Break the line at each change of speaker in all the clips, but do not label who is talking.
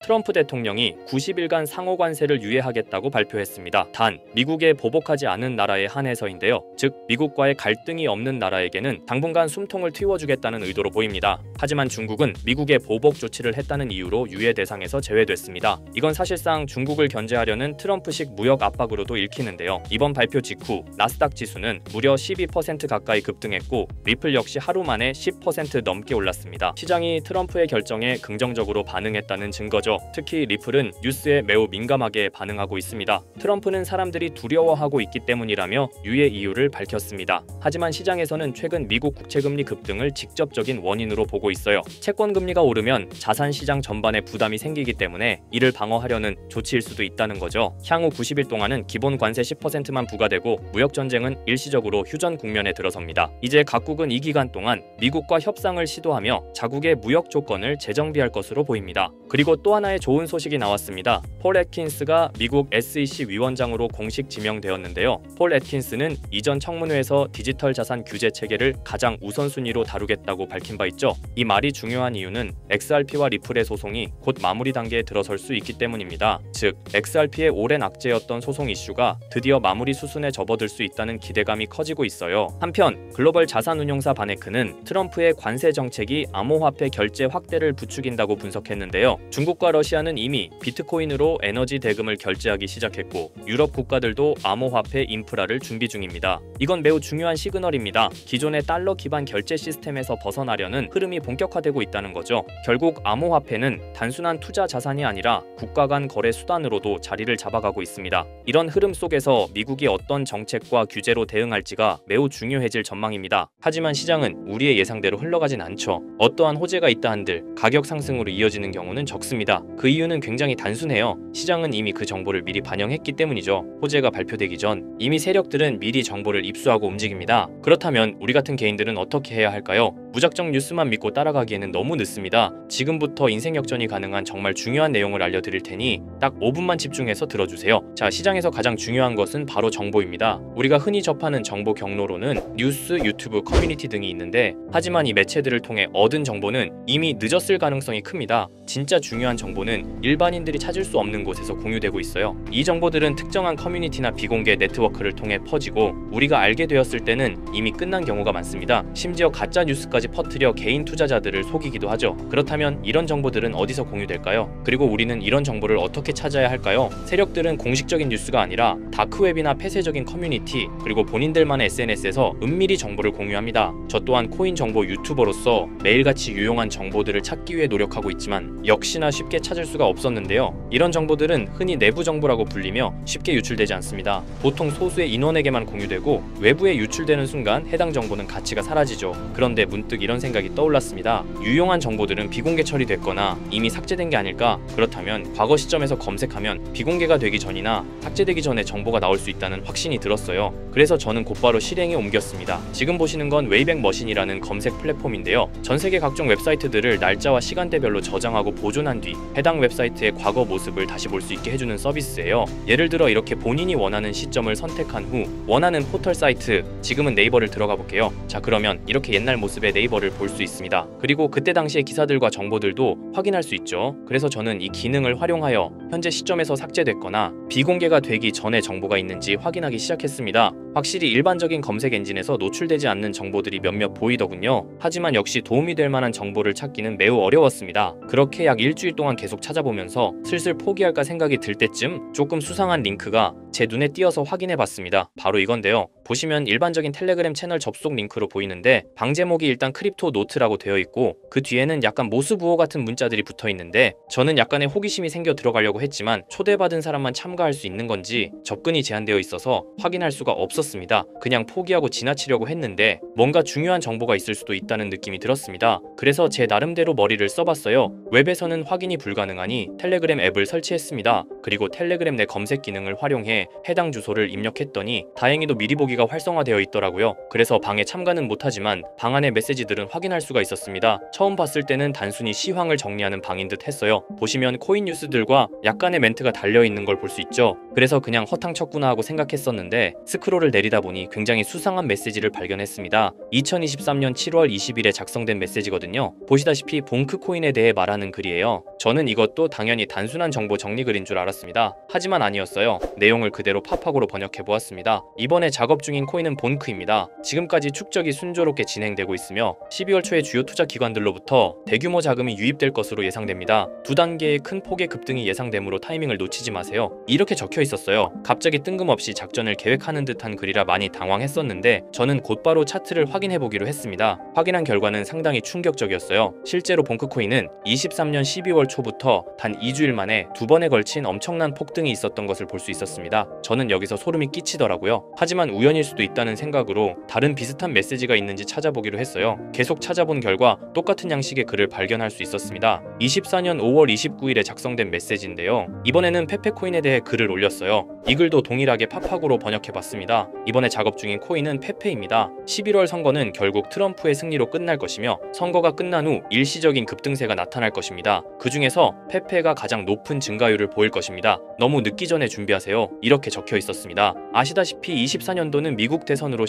트럼프 대통령이 90일간 상호 관세를 유예하겠다고 발표했습니다. 단, 미국에 보복하지 않은 나라에 한해서인데요. 즉, 미국과의 갈등이 없는 나라에게는 당분간 숨통을 틔워주겠다는 의도로 보입니다. 하지만 중국은 미국에 보복 조치를 했다는 이유로 유예 대상에서 제외됐습니다. 이건 사실상 중국을 견제하려는 트럼프식 무역 압박으로도 읽히는데요. 이번 발표 직후 나스닥 지수는 무려 12% 가까이 급등했고 리플 역시 하루 만에 10% 넘게 올랐습니다. 시장이 트럼프의 결정에 긍정적으로 반응했다는 증거죠. 특히 리플은 뉴스에 매우 민감하게 반응하고 있습니다. 트럼프는 사람들이 두려워하고 있기 때문이라며 유예 이유를 밝혔습니다. 하지만 시장에서는 최근 미국 국채금리 급등을 직접적인 원인으로 보고 있어요. 채권금리가 오르면 자산시장 전반에 부담이 생기기 때문에 이를 방어하려는 조치일 수도 있다는 거죠. 향후 90일 동안은 기본 관세 10%만 부과되고 무역전쟁은 일시적으로 휴전 국면에 들어섭니다. 이제 각국은 이 기간 동안 미국과 협상을 시도하며 자국의 무역 조건을 재정비할 것으로 보입니다. 그리고 또 하나의 좋은 소식이 나왔습니다. 폴 애트킨스가 미국 SEC 위원장으로 공식 지명되었는데요. 폴 애트킨스는 이전 청문회에서 디지털 자산 규제 체계를 가장 우선순위로 다루겠다고 밝힌 바 있죠. 이 말이 중요한 이유는 XRP와 리플의 소송이 곧 마무리 단계에 들어설 수 있기 때문입니다. 즉, XRP의 오랜 악재였던 소송 이슈가 드디어 마무리 수순에 접어들 수 있다는 기대감이 커지고 있어요. 한편 글로벌 자산운용사 바네크는 트럼프의 관세 정책이 암호화폐 결제 확대를 부추긴다고 분석했는데요. 중국과 러시아는 이미 비트코인으로 에너지 대금을 결제하기 시작했고 유럽 국가들도 암호화폐 인프라를 준비 중입니다. 이건 매우 중요한 시그널입니다. 기존의 달러 기반 결제 시스템에서 벗어나려는 흐름이 본격화되고 있다는 거죠. 결국 암호화폐는 단순한 투자 자산이 아니라 국가 간 거래 수단으로도 자리를 잡아가고 있습니다. 이런 흐름 속에서 미국이 어떤 정책과 규제로 대응할지가 매우 중요해질 전망입니다. 하지만 시장은 우리의 예상대로 흘러가진 않죠. 어떠한 호재가 있다 한들 가격 상승으로 이어지는 경우는 적습니다. 그 이유는 굉장히 단순해요. 시장은 이미 그 정보를 미리 반영했기 때문이죠. 호재가 발표되기 전 이미 세력들은 미리 정보를 입수하고 움직입니다. 그렇다면 우리 같은 개인들은 어떻게 해야 할까요? 무작정 뉴스만 믿고 따라가기에는 너무 늦습니다. 지금부터 인생 역전이 가능한 정말 중요한 내용을 알려드릴 테니 딱 5분만 집중해서 들어주세요. 자, 시장에서 가장 중요한 것은 바로 정보입니다. 우리가 흔히 접하는 정보 경로로는 뉴스, 유튜브, 커뮤니티 등이 있는데 하지만 이 매체들을 통해 얻은 정보는 이미 늦었을 가능성이 큽니다. 진짜 중요한 정보는 일반인들이 찾을 수 없는 곳에서 공유되고 있어요. 이 정보들은 특정한 커뮤니티나 비공개 네트워크를 통해 퍼지고 우리가 알게 되었을 때는 이미 끝난 경우가 많습니다. 심지어 가짜 뉴스까지 퍼뜨려 개인 투자자들을 속이기도 하죠. 그렇다면 이런 정보들은 어디서 공유될까요? 그리고 우리는 이런 정보를 어떻게 찾아야 할까요? 세력들은 공식적인 뉴스가 아니라 다크웹이나 폐쇄적인 커뮤니티 그리고 본인들만의 SNS에서 은밀히 정보를 공유합니다. 저 또한 코인 정보 유튜버로서 매일같이 유용한 정보들을 찾기 위해 노력하고 있지만 역시나 쉽게 찾을 수가 없었는데요. 이런 정보들은 흔히 내부 정보라고 불리며 쉽게 유출되지 않습니다. 보통 소수의 인원에게만 공유되고 외부에 유출되는 순간 해당 정보는 가치가 사라지죠. 그런데 문득 이런 생각이 떠올랐습니다. 유용한 정보들은 비공개 처리됐거나 이미 삭제된 게 아닐까? 그렇다면 과거 시점에서 검색하면 비공개가 되기 전이나 삭제되기 전에 정보가 나올 수 있다는 확신이 들었어요. 그래서 저는 곧바로 실행에 옮겼습니다. 지금 보시는 건 웨이백 머신이라는 검색 플랫폼인데요. 전 세계 각종 웹사이트들을 날짜와 시간대별로 저장하고 보존한 뒤 해당 웹사이트의 과거 모습을 다시 볼 수 있게 해주는 서비스예요. 예를 들어 이렇게 본인이 원하는 시점을 선택한 후 원하는 포털 사이트, 지금은 네이버를 들어가 볼게요. 자, 그러면 이렇게 옛날 모습의 네이버를 볼 수 있습니다. 그리고 그때 당시의 기사들과 정보들도 확인할 수 있죠. 그래서 저는 이 기능을 활용하여 현재 시점에서 삭제됐거나 비공개가 되기 전에 정보가 있는지 확인하기 시작했습니다. 확실히 일반적인 검색 엔진에서 노출되지 않는 정보들이 몇몇 보이더군요. 하지만 역시 도움이 될 만한 정보를 찾기는 매우 어려웠습니다. 그렇게 약 일주일 동안 계속 찾아보면서 슬슬 포기할까 생각이 들 때쯤 조금 수상한 링크가 제 눈에 띄어서 확인해봤습니다. 바로 이건데요. 보시면 일반적인 텔레그램 채널 접속 링크로 보이는데 방 제목이 일단 크립토 노트라고 되어 있고 그 뒤에는 약간 모스부호 같은 문자들이 붙어 있는데 저는 약간의 호기심이 생겨 들어가려고 했지만 초대받은 사람만 참가할 수 있는 건지 접근이 제한되어 있어서 확인할 수가 없었습니다. 그냥 포기하고 지나치려고 했는데 뭔가 중요한 정보가 있을 수도 있다는 느낌이 들었습니다. 그래서 제 나름대로 머리를 써봤어요. 웹에서는 확인이 불가능하니 텔레그램 앱을 설치했습니다. 그리고 텔레그램 내 검색 기능을 활용해 해당 주소를 입력했더니 다행히도 미리 보기가 활성화되어 있더라고요. 그래서 방에 참가는 못하지만 방 안의 메시지들은 확인할 수가 있었습니다. 처음 봤을 때는 단순히 시황을 정리하는 방인 듯 했어요. 보시면 코인 뉴스들과 약간의 멘트가 달려있는 걸 볼 수 있죠. 그래서 그냥 허탕 쳤구나 하고 생각했었는데 스크롤을 내리다 보니 굉장히 수상한 메시지를 발견했습니다. 2023년 7월 20일에 작성된 메시지거든요. 보시다시피 봉크 코인에 대해 말하는 글이에요. 저는 이것도 당연히 단순한 정보 정리 글인 줄 알았습니다. 하지만 아니었어요. 내용을 그대로 팝하고로 번역해 보았습니다. 이번에 작업 중인 코인은 본크입니다. 지금까지 축적이 순조롭게 진행되고 있으며 12월 초에 주요 투자 기관들로부터 대규모 자금이 유입될 것으로 예상됩니다. 두 단계의 큰 폭의 급등이 예상되므로 타이밍을 놓치지 마세요. 이렇게 적혀 있었어요. 갑자기 뜬금없이 작전을 계획하는 듯한 글이라 많이 당황했었는데 저는 곧바로 차트를 확인해 보기로 했습니다. 확인한 결과는 상당히 충격적이었어요. 실제로 봉크코인은 23년 12월 초부터 단 2주일 만에 두 번에 걸친 엄청난 폭등이 있었던 것을 볼 수 있었습니다. 저는 여기서 소름이 끼치더라고요. 하지만 우연일 수도 있다는 생각으로 다른 비슷한 메시지가 있는지 찾아보기로 했어요. 계속 찾아본 결과 똑같은 양식의 글을 발견할 수 있었습니다. 24년 5월 29일에 작성된 메시지인데요. 이번에는 페페코인에 대해 글을 올렸어요. 이 글도 동일하게 팝하고로 번역해봤습니다. 이번에 작업 중인 코인은 페페입니다. 11월 선거는 결국 트럼프의 승리로 끝날 것이며 선거가 끝난 후 일시적인 급등세가 나타날 것입니다. 그 중에서 페페가 가장 높은 증가율을 보일 것입니다. 너무 늦기 전에 준비하세요. 이렇게 적혀 있었습니다. 아시다시피 24년도는 미국 대선으로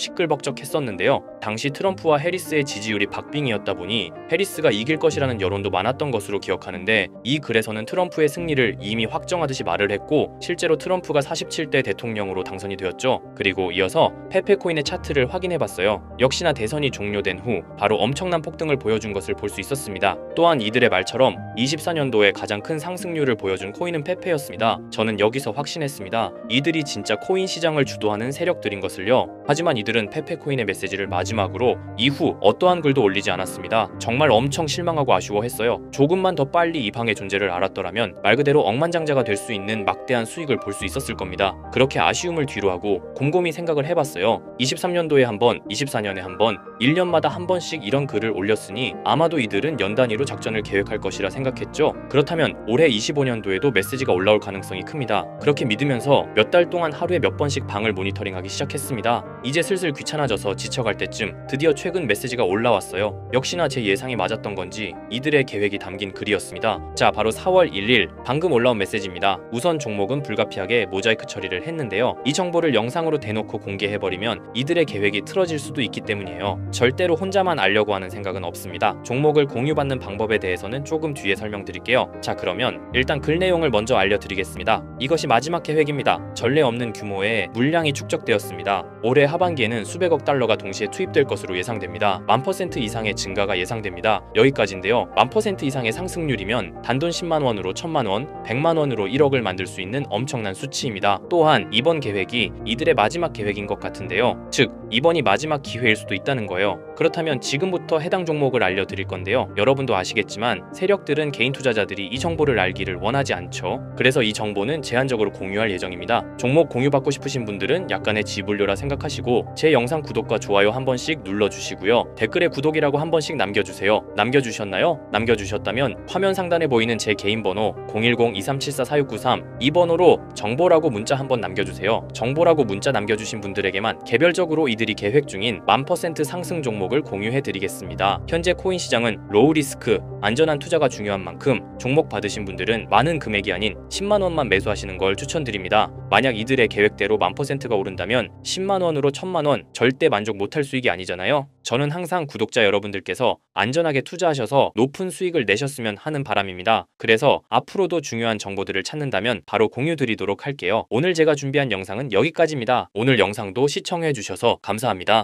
시끌벅적했었는데요. 당시 트럼프와 해리스의 지지율이 박빙이었다 보니 해리스가 이길 것이라는 여론도 많았던 것으로 기억하는데 이 글에서는 트럼프의 승리를 이미 확정하듯이 말을 했고 실제로 트럼프가 47대 대통령으로 당선이 되었죠. 그리고 이어서 페페코인의 차트를 확인해봤어요. 역시나 대선이 종료된 후 바로 엄청난 폭등을 보여준 것을 볼 수 있었습니다. 또한 이들의 말처럼 24년도에 가장 큰 상승률을 보여준 코인은 페페였습니다. 저는 여기서 확신했습니다. 이들이 진짜 코인 시장을 주도하는 세력들인 것을요. 하지만 이들은 페페코인의 메시지를 마지막으로 이후 어떠한 글도 올리지 않았습니다. 정말 엄청 실망하고 아쉬워했어요. 조금만 더 빨리 이 방의 존재를 알았더라면 말 그대로 억만장자가 될 수 있는 막대한 수익을 볼 수 있었을 겁니다. 그렇게 아쉬움을 뒤로하고 곰곰이 생각을 해봤어요. 23년도에 한 번, 24년에 한 번, 1년마다 한 번씩 이런 글을 올렸으니 아마도 이들은 연 단위로 작전을 계획할 것이라 생각했죠. 그렇다면 올해 25년도에도 메시지가 올라올 가능성이 큽니다. 그렇게 믿으면서 몇 달 동안 하루에 몇 번씩 방을 모니터링하기 시작했습니다. 이제 슬슬 귀찮아져서 지쳐갈 때쯤 드디어 최근 메시지가 올라왔어요. 역시나 제 예상이 맞았던 건지 이들의 계획이 담긴 글이었습니다. 자, 바로 4월 1일 방금 올라온 메시지입니다. 우선 종목은 불가피하게 모자이크 처리를 했는데요. 이 정보를 영상으로 대놓고 공개해버리면 이들의 계획이 틀어질 수도 있기 때문이에요. 절대로 혼자만 알려고 하는 생각은 없습니다. 종목을 공유받는 방법에 대해서는 조금 뒤에 설명드릴게요. 자, 그러면 일단 글 내용을 먼저 알려드리겠습니다. 이것이 마지막 계획입니다. 전례 없는 규모의 물량이 축적되었습니다. 올해 하반기에는 수백억 달러가 동시에 투입될 것으로 예상됩니다. 1000% 이상의 증가가 예상됩니다. 여기까지인데요. 1000% 이상의 상승률이면 단돈 10만원으로 1000만원, 100만원으로 1억을 만들 수 있는 엄청난 수치입니다. 또한 이번 계획이 이들의 마지막 계획인 것 같은데요. 즉, 이번이 마지막 기회일 수도 있다는 거예요. 그렇다면 지금부터 해당 종목을 알려드릴 건데요. 여러분도 아시겠지만 세력들은 개인 투자자들이 이 정보를 알기를 원하지 않죠. 그래서 이 정보는 제한적으로 공유할 예정입니다. 종목 공유받고 싶으신 분들은 약간의 지불료라 생각하시고 제 영상 구독과 좋아요 한 번씩 눌러주시고요. 댓글에 구독이라고 한 번씩 남겨주세요. 남겨주셨나요? 남겨주셨다면 화면 상단에 보이는 제 개인 번호 010-2374-4693 이 번호로 정보라고 문자 한번 남겨주세요. 정보라고 문자 남겨주신 분들에게만 개별적으로 이들이 계획 중인 1000% 상승 종목을 공유해드리겠습니다. 현재 코인 시장은 로우 리스크, 안전한 투자가 중요한 만큼 종목 받으신 분들은 많은 금액이 아닌 10만원만 매수하시는 걸 추천드립니다. 만약 이들의 계획대로 1000%가 오른다면 10만원으로 1000만원 절대 만족 못할 수익이 아니잖아요. 저는 항상 구독자 여러분들께서 안전하게 투자하셔서 높은 수익을 내셨으면 하는 바람입니다. 그래서 앞으로도 중요한 정보들을 찾는다면 바로 공유드리도록 할게요. 오늘 제가 준비한 영상은 여기까지입니다. 오늘 영상도 시청해주셔서 감사합니다.